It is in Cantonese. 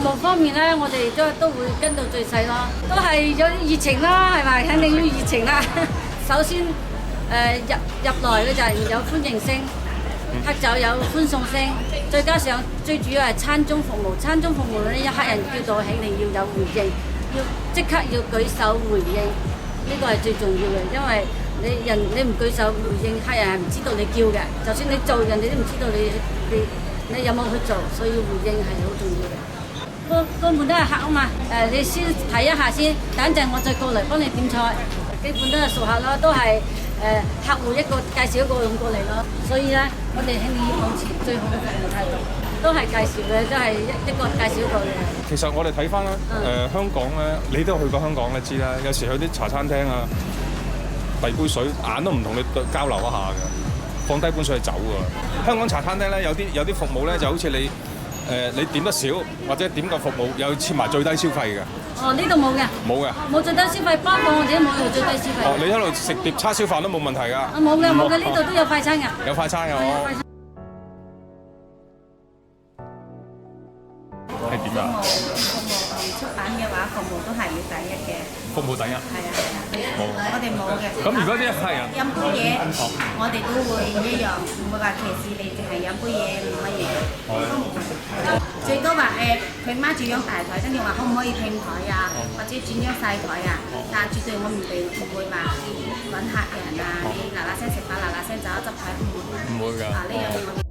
務方面咧，我哋都會跟到最細咯，都係有熱情啦，係咪？肯定要熱情啦。首先入來嘅就係有歡迎聲，黑酒有歡送聲，再加上最主要係餐中服務。餐中服務咧，一客人叫到肯定要有回應，要即刻要舉手回應，呢個係最重要嘅，因為你唔舉手回應，客人係唔知道你叫嘅。就算你做，人哋都唔知道你有冇去做，所以回應係好重要嘅。個門都係客啊嘛，你先睇一下先，等陣我再過嚟幫你點菜。基本都係熟客咯，都係客戶一個介紹一個咁過嚟咯。所以咧，我哋肯定要保持最好嘅服務態度，都係介紹嘅，都係一個介紹一個嘅。其實我哋睇翻咧，香港咧，你都去過香港咧，知啦。有時去啲茶餐廳啊，遞杯水，眼都唔同你交流一下嘅，放低杯水就走㗎。香港茶餐廳咧，有啲服務咧，就好似你點得少或者點個服務有設埋最低消費嘅。哦，呢度冇嘅。冇嘅。冇最低消費，包括我哋都冇做最低消費。哦，你喺度食碟叉燒飯都冇問題㗎。啊，冇嘅，冇嘅，呢度都有快餐㗎。有快餐㗎，係點啊？服務出版嘅話，服務都係要第一嘅。服務第一。係啊。我哋冇嘅。咁如果啲客人飲杯嘢，我哋都會一樣，唔會話歧視你，淨係飲杯嘢冇乜嘢。最多話佢孖住張大台，跟住話可唔可以拼台啊，或者轉張細台啊，但絕對我唔會話揾客人啊，你嗱嗱聲食飯，嗱嗱聲走，執台唔會。唔會㗎。呢樣嘢我哋